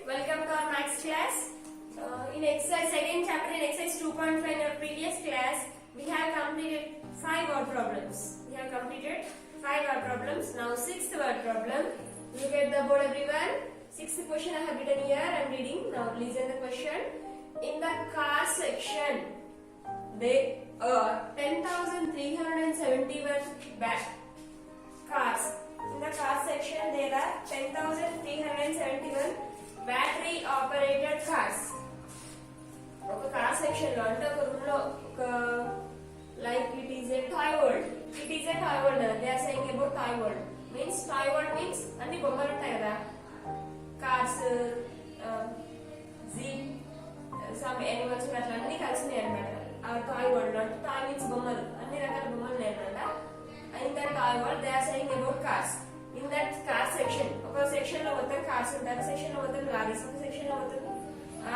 welcome to our maths class. In exercise second chapter in exercise 2.5 in our previous class, we have completed 5 word problems. Now sixth word problem. Look at the board everyone. Sixth question I have written here. I am reading. Now listen the question. In the car section, there are 10,371 cars. In the car section, there are 10,371 battery operated cars. ఒక car section లో అంటే ఒక room లో ఒక like it is a toy world. They are saying about toy world. Toy world means అన్ని బొమ్మలు ఉంటాయి కదా, కార్స్, జీప్, సమ్ యానిమల్స్ అట్లా అన్ని కలిసినాయి అనమాట. ఆ టాయ్ వరల్డ్ అంటే టాయ్ మీన్స్ బొమ్మలు, అన్ని రకాల బొమ్మలు ఉన్నాయి అనమాట. In that toy world they are saying about cars. In that car section, ఒక సెక్షన్ లో మొత్తం కార్స్ ఉంటాయి, ఒక సెక్షన్ లో మొత్తం లారీస్, ఒక సెక్షన్ లో మొత్తం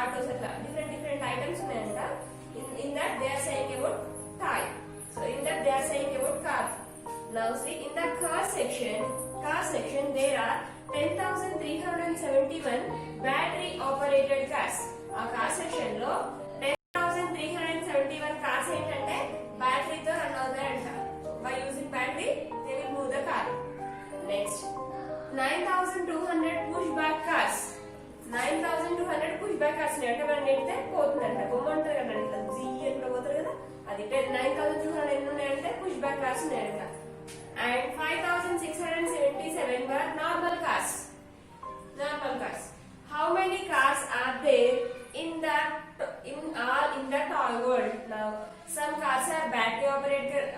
ఆటోస్, అట్లా డిఫరెంట్ ఐటమ్స్ ఉన్నాయంట. In that they are saying about toy. So in that they are saying about cars. Now see, in the car section there are 10,371 battery operated cars. ఆ car section లో 10,371 cars ఏంటంటే బ్యాటరీతో run అవుతాయంట. By using battery they will move the car. Next, 9,200 pushback cars. 9,200 pushback cars అంటే మనం నెడితే పోతుందంట. బొమ్మ ఉంటుంది కదా, G ఎట్లా పోతారు కదా, అది 9,200 ఎన్ని ఉన్నాయంటే పుష్ బ్యాక్ కార్స్ ఉన్నాయంట. And 5,677 were normal cars. How many cars are there in the toy world? Now some cars are battery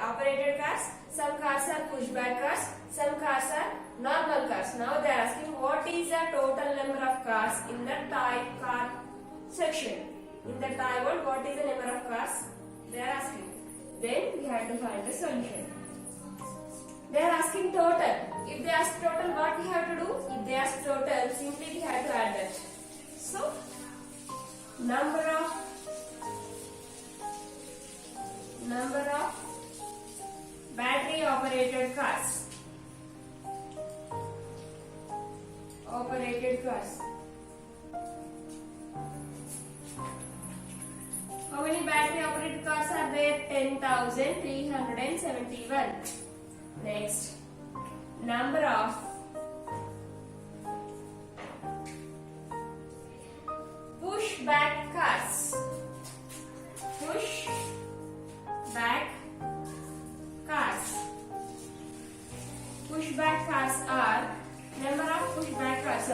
operated cars, some cars are pushback cars, some cars are normal cars. Now they are asking what is the total number of cars in the toy car section. In the toy world, what is the number of cars they are asking. Then we have to find the solution. They are asking total. If they ask total, what we have to do? If they ask total, simply we have to add that. So number of battery operated cars. How many battery operated cars are there? 10,371. Next, number of pushback cars. Pushback cars are, number of pushback cars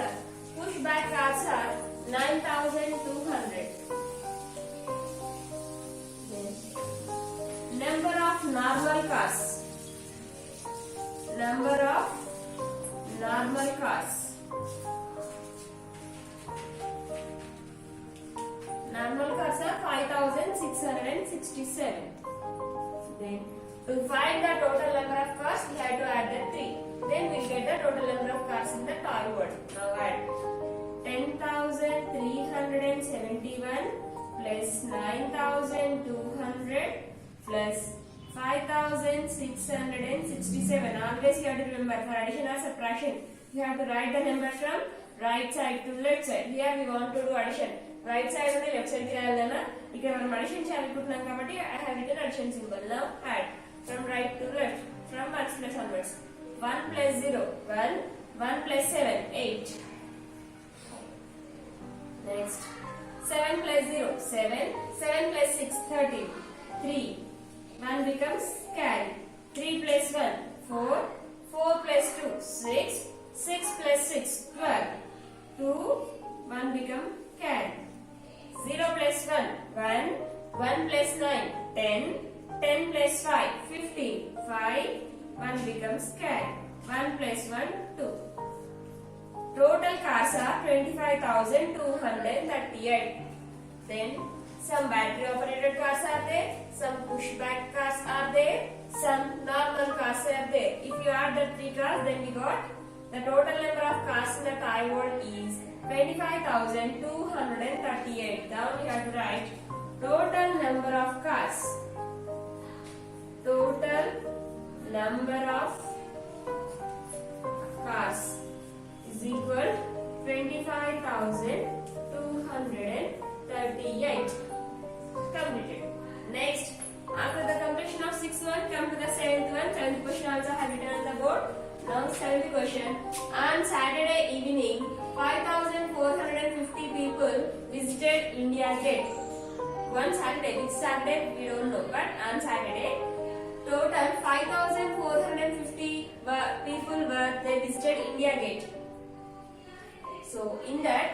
are 9,200. Number of normal cars are 5,667. Then to find the total number of cars, we have to add the 3. Then we will get the total number of cars in the toy world. Now add 10,371 plus 9,200 plus 5,667. Always you have to remember, for addition or subtraction, you have to write the number from right side to left side. Here we want to do addition. Right side to left side ki rayalana. Ikkada manam addition cheyalukuntunnam kabatti I have written addition symbol. Now add from right to left, from 1 plus onwards. 1 plus 0, 1. 1 plus 7, 8. Next, 7 plus 0, 7. 7 plus 6, 13. 3. 1 becomes carry. 3 plus 1, 4. 4 plus 2, 6. 6 plus 6, 12. 2. 1 become carry. 0 plus 1, 1. 1 plus 9, 10. 10 plus 5, 15. 5. 1 becomes carry. 1 plus 1, 2. Total cars are 25,238. Then some battery operated cars are there, some pushback cars are there, some normal cars are there. If you add the 3 cars, then we got the total number of cars in the toy world is 25,238. Now we have to write total number of cars. Total number of cars is equal 25 25,238. Completed. Next, after the completion of 6th one, come to the 7th one. 7th question also have written on the board. Now 7th question. On Saturday evening, 5,450 people visited India Gate. One Saturday, which Saturday we don't know, but on Saturday, total 5,450 people they visited India Gate. So in that,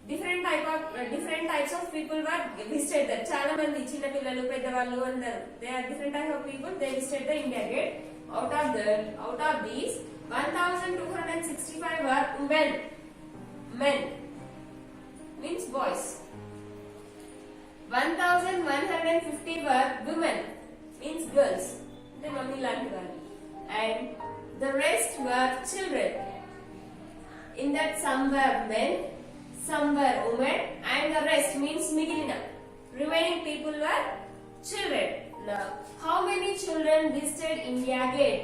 different types of people were visited there. Chala mandi chinna pillalu peddavallu andaru, they are different type of people, they visited the India Gate. Out of these 1,265 were men means boys. 1,150 were women means girls, the mummy lanti vallu, and the rest were children. In that some were men, some were women, and the rest means migilina remaining people were children. Now, how many children visited India Gate?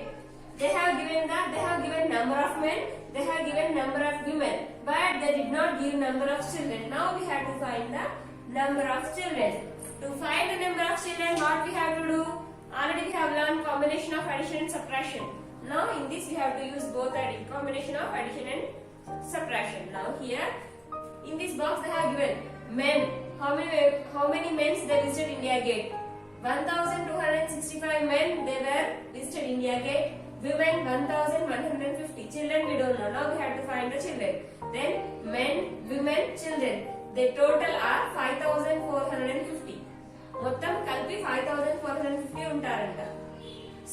They have given number of men, they have given number of women, but they did not give number of children. Now we have to find the number of children. To find the number of children, what we have to do? Already we have learned combination of addition and subtraction. Now in this we have to use both combination of addition and subtraction. Now here in this box they have given men. How many men they visited India Gate? 1,265 men they were visited India Gate. Women 1,150. Children we don't know. Now we have to find the children. Then men, women, children. The total are 5,450. మొత్తం కలిపి 5,450 ఉంటారంట.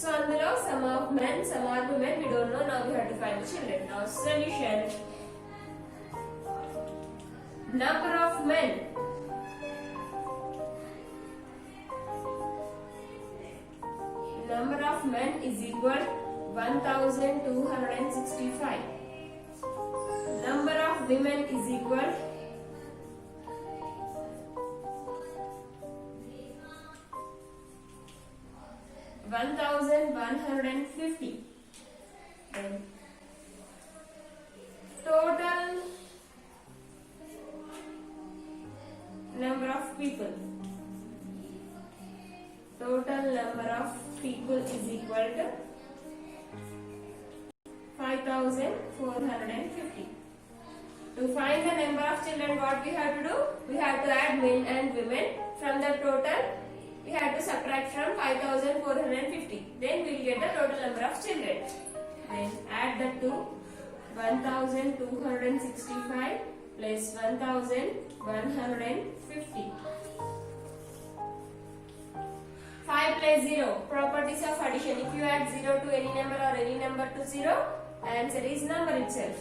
So అందులో some of men, some are women, we don't know. Now we have to find the children. Now solution. Number of men. Number of men is equal 1,265. Number of women is equal 1,150. Then total number of people. Total number of people is equal to 5,450. To find the number of children, what we have to do? We have to add men and women. From the total, we have to subtract from 5,450. Then we will get the total number of children. Then add the two. 1,265 plus 1,150. 5 plus 0. Properties of addition. If you add 0 to any number or any number to 0, answer is number itself.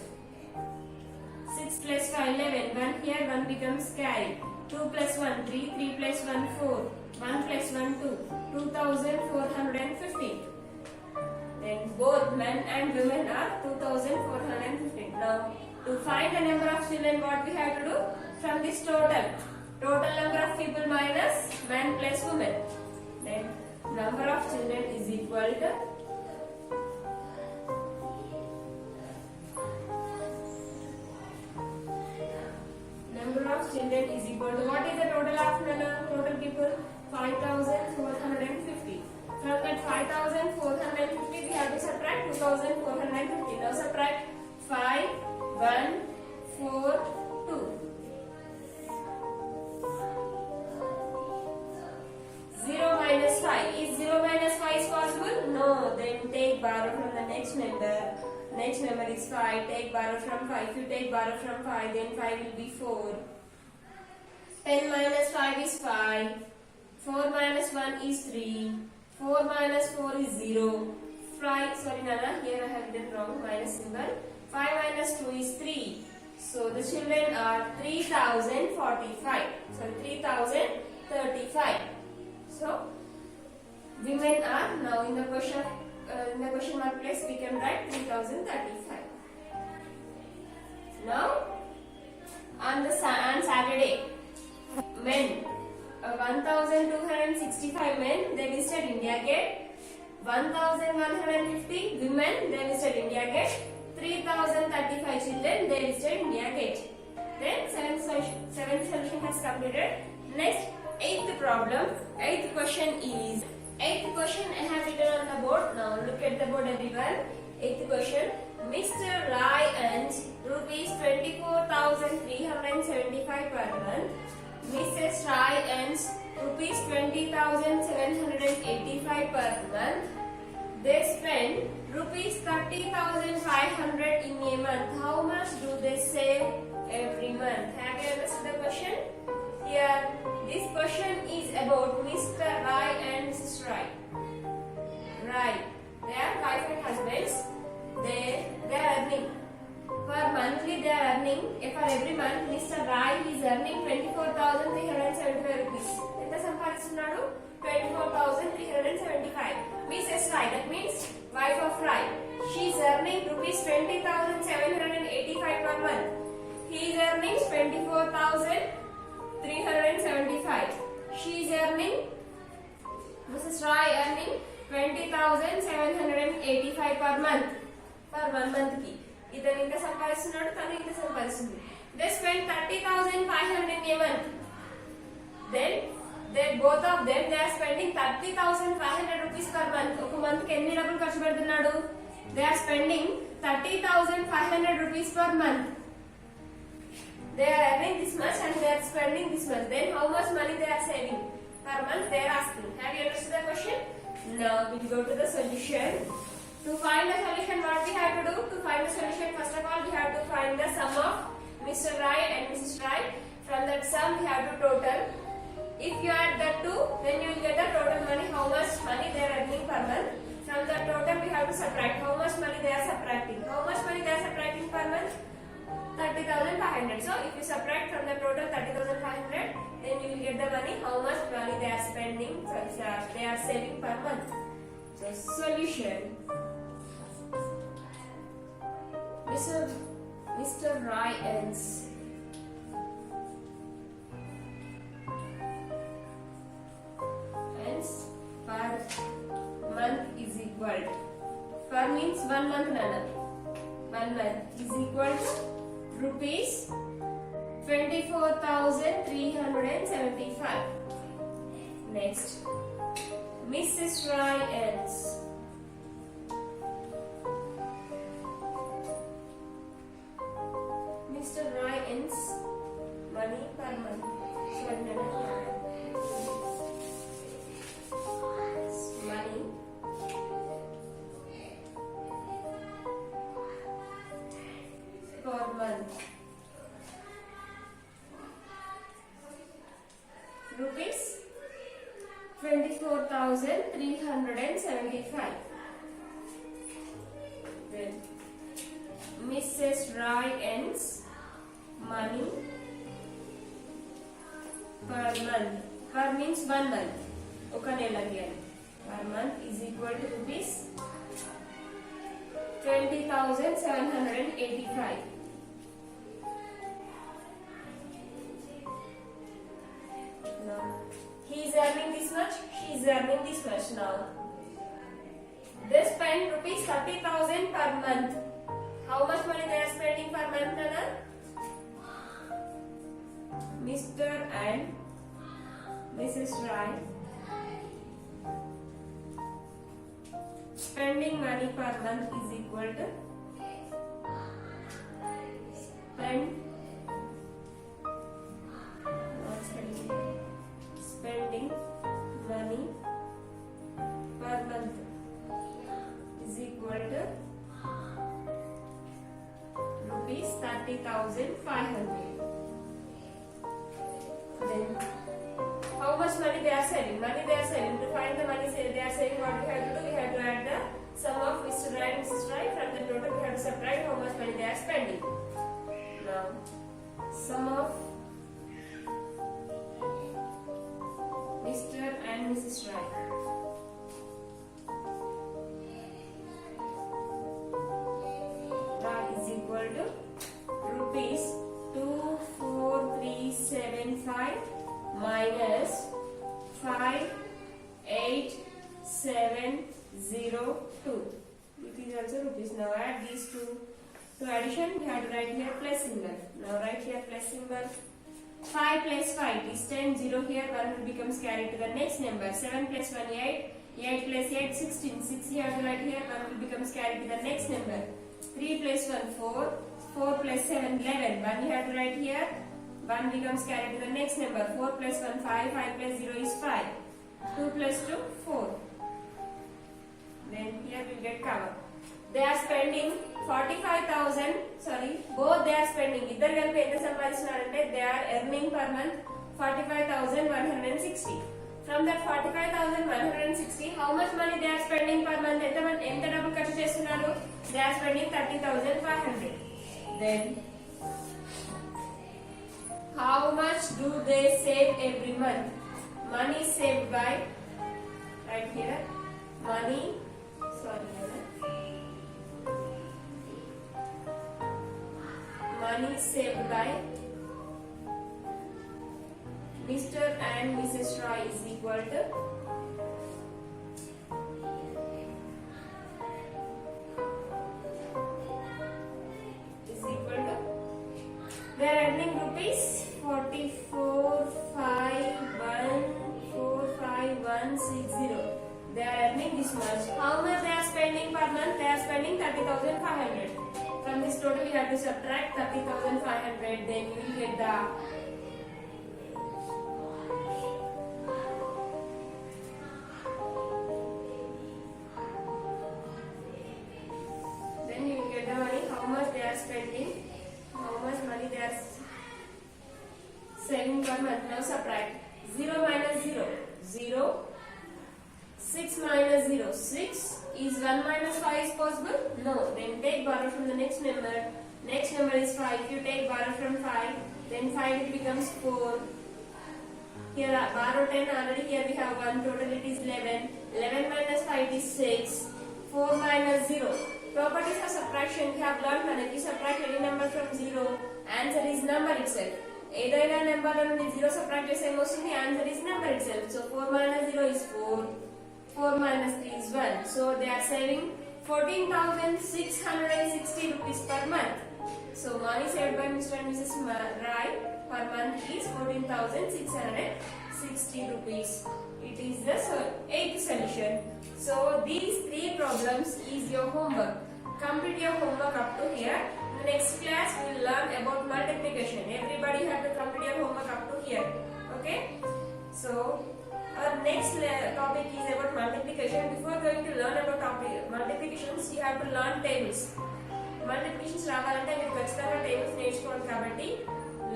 6 plus 5, 11. 1 here, 1 becomes carry. 2 plus 1, 3. 3 plus 1, 4. 1 plus 1, 2. 2,450. Then both men and women are 2,450. Now, to find the number of children, what we have to do? From this total number of people minus men plus women. Then number of children is equal to what is the total of total people? 5,450. From that 5,450 we have to subtract 2,450. Now subtract 5, 1, 4, 2. 0 minus 5. Is 0 minus 5 is possible? No. Then take borrow from the next number. Next number is 5. Take borrow from 5. If you take borrow from 5, then 5 will be 4. 10 minus 5 is 5. 4 minus 1 is 3. 4 minus 4 is 0. 5, sorry Nana, here I have written wrong, minus symbol. 5 minus 2 is 3. So the children are 3,045. Sorry, 3,035. So women are now in the question mark place we can write 3,035. Now on Saturday, men 1,265 men they visited India Gate. 1,150 women they visited India Gate. 3,035 children they visited India Gate. Then seventh solution has completed. Next, eighth problem. Eighth question is. Eighth question I have written on the board. Now look at the board, everyone. Eighth question. Mr. Rai earns rupees 24,375 per month. Mrs. Rai earns rupees 20,785 per month. They spend rupees 30,500 in a month. How much do they save every month? Have you understood the question? Here, this question is about Mr. Rai and Mrs. Rai. Rai, they are wife and husbands. They are earning. For monthly they are earning. For every month, Mr. Rai is earning 24,375 rupees. Enta సంపాదిస్తున్నాడు 24,375. Mrs. Rai, that means wife of Rai, she is earning rupees 20,785 per month. He is earning 24,375. She is earning, Mrs. Rai earning 20,785 per month. For 1 month ki. ఇతను ఇంత సంపాదిస్తున్నాడు, తను ఇంత సంపాదిస్తుంది. They spend 30,500 in a month. Then both of them they are spending 30,500 rupees per month. ఒక month కి ఎన్ని డబ్బులు ఖర్చు పెడుతున్నాడు? They are spending 30,500 rupees per month. They are earning this much and they are spending this much. Then how much money they are saving per month? They are asking. Have you understood the question? Now we will go to the solution. To find the solution, what we have to do? To find the solution, first of all, we have to find the sum of Mr. Rai and Mrs. Rai. From that sum, we have to total. If you add the two, then you will get the total money, how much money they are earning per month. From the total, we have to subtract how much money they are subtracting. How much money they are subtracting per month? 30,500. So, if you subtract from the total 30,500, then you will get the money, how much money they are spending, they are saving per month. So, solution. Mr. Rai earns per month is equal to, per means 1 month, nana. 1 month is equal to rupees 24,375. Next, Mrs. Rai earns Mr. Rai earns money per month. Money per month. Rupees 24,375. Then Mrs. Rai earns money per month. Per means 1 month. Oka nela giyani. Per month is equal to rupees 20,785. Now, he is earning this much, she is earning this much now. They spend rupees 30,000 per month. How much money they are spending per month, Nana? Mr. and Mrs. Rai spending money per month is equal to spending money per month is equal to rupees 30,500. Then how much money they are saving? Money they are saving. To find the money they are saving, what we have to do? We have to add the sum of Mr. Rai and Mrs. Rai. From the total, we have to subtract how much money they are spending. Now, sum of Mr. and Mrs. Rai. Rai is equal to rupees 24,375 minus 5,8,702. It is also rupees. Now add these two To addition, we have to write here plus symbol. Now write here plus symbol. 5 plus 5 is 10, 0 here, 1 will becomes carried to the next number. 7 plus 1, 8, 8 plus 8, 16, 6 here to write here, 1 will becomes carried to the next number. 3 plus 1, 4, 4 plus 7, 11, 1 you have to write here, 1 becomes carried to the next number. 4 plus 1, 5, 5 plus 0 is 5. 2 plus 2, 4. Then here we get cover. They are spending 45,000, both they are spending, ఇద్దరు కలిపి ఎంత సంపాదిస్తున్నారంటే they are earning per month 45,160. From that 45,160, how much money they are spending per month? ఎంత డబ్బులు ఖర్చు చేస్తున్నారు? They are spending 30,500. Then how much do they save every month? Money saved by, right here, money saved by Mr. and Mrs. Roy is equal to they are earning rupees 44,514,5,160. They are earning this much. How much they are spending per month? They are spending 30,500. From this total, you have to subtract 30,500. Then you will get the money. How much they are spending? How much money they are saving per month? Now subtract 0 minus 0, 0. 6 minus 0, 6. Is 1 minus 5 is possible? No. Then take borrow from the next number. Next number is 5. If you take borrow from 5, then 5 it becomes 4. Here borrow 10 already. Here we have 1. Total it is 11. 11 minus 5 is 6. 4 minus 0. Properties of subtraction we have learned. When you subtract any number from 0, answer is number itself. ఏదైనా number నుండి 0 subtract చేస్తే ఏమొస్తుంది? Answer is number itself. So 4 minus 0 is 4. 4 minus 3 is 1. So they are saving 14,660 rupees per month. So money saved by Mr. and Mrs. Rai per month is 14,660 rupees. It is the 8th solution. So these 3 problems is your homework. Complete your homework up to here. In the next class we will learn about multiplication. Everybody have to complete your homework up to here. Okay? So our next topic is about multiplication. Before going to learn about multiplications, you have to learn tables. Multiplications రావాలంటే మీరు ఖచ్చితంగా tables నేర్చుకోవాలి కాబట్టి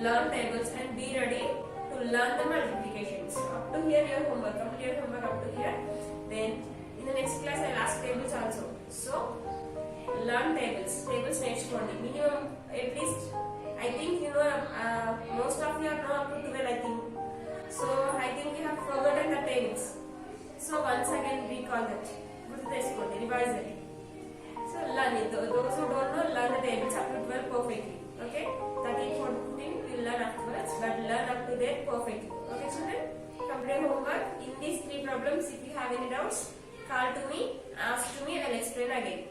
learn tables and be ready to learn the multiplications. Up to here your homework. Complete your homework up to here. Then in the next class I will ask tables also. So learn tables. Tables నేర్చుకోండి. Minimum at least I think you know most of you know up to 12 I think. So I think you have forgotten the tables. So once again recall that. Good చేసుకోండి. Revise it. So learn it. Those who don't know, learn the tables up to 12 perfectly. Okay? 13, 14 you will learn afterwards, but learn up to there perfectly. Okay children? Complete homework. In these 3 problems, if you have any doubts, call to me, ask to me, I will explain again.